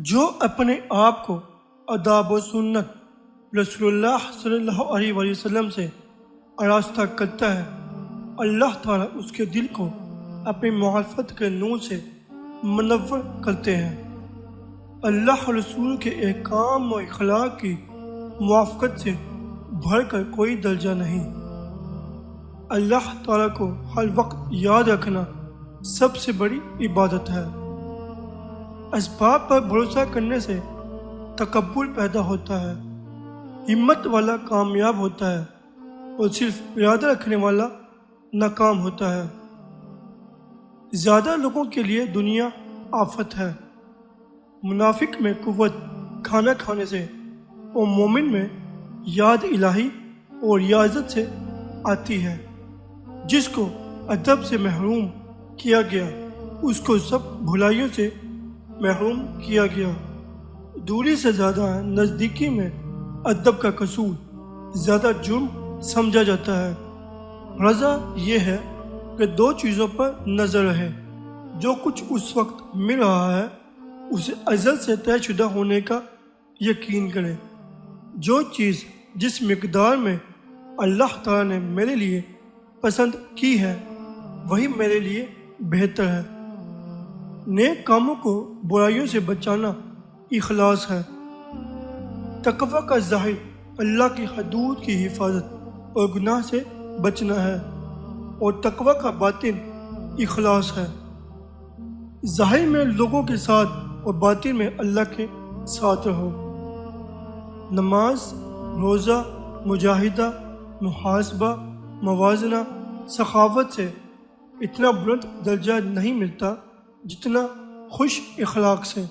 جو اپنے آپ کو آداب و سنت رسول اللہ صلی اللہ علیہ وسلم سے آراستہ کرتا ہے، اللہ تعالیٰ اس کے دل کو اپنی معرفت کے نور سے منور کرتے ہیں۔ اللہ رسول کے احکام و اخلاق کی موافقت سے بڑھ کر کوئی درجہ نہیں۔ اللہ تعالیٰ کو ہر وقت یاد رکھنا سب سے بڑی عبادت ہے۔ اسباب پر بھروسہ کرنے سے تکبر پیدا ہوتا ہے، ہمت والا کامیاب ہوتا ہے اور صرف ارادہ رکھنے والا ناکام ہوتا ہے۔ زیادہ لوگوں کے لیے دنیا آفت ہے، منافق میں قوت کھانا کھانے سے اور مومن میں یاد الہی اور ریاضت سے آتی ہے۔ جس کو ادب سے محروم کیا گیا اس کو سب بھلائیوں سے محروم کیا گیا۔ دوری سے زیادہ نزدیکی میں ادب کا قصور زیادہ جرم سمجھا جاتا ہے۔ رضا یہ ہے کہ دو چیزوں پر نظر رہے، جو کچھ اس وقت مل رہا ہے اسے ازل سے طے شدہ ہونے کا یقین کرے۔ جو چیز جس مقدار میں اللہ تعالیٰ نے میرے لیے پسند کی ہے وہی میرے لیے بہتر ہے۔ نیک کاموں کو برائیوں سے بچانا اخلاص ہے۔ تقوی کا ظاہر اللہ کی حدود کی حفاظت اور گناہ سے بچنا ہے، اور تقوی کا باطن اخلاص ہے۔ ظاہر میں لوگوں کے ساتھ اور باطن میں اللہ کے ساتھ رہو۔ نماز، روزہ، مجاہدہ، محاسبہ، موازنہ، سخاوت سے اتنا بلند درجہ نہیں ملتا جتنا خوش اخلاق سے۔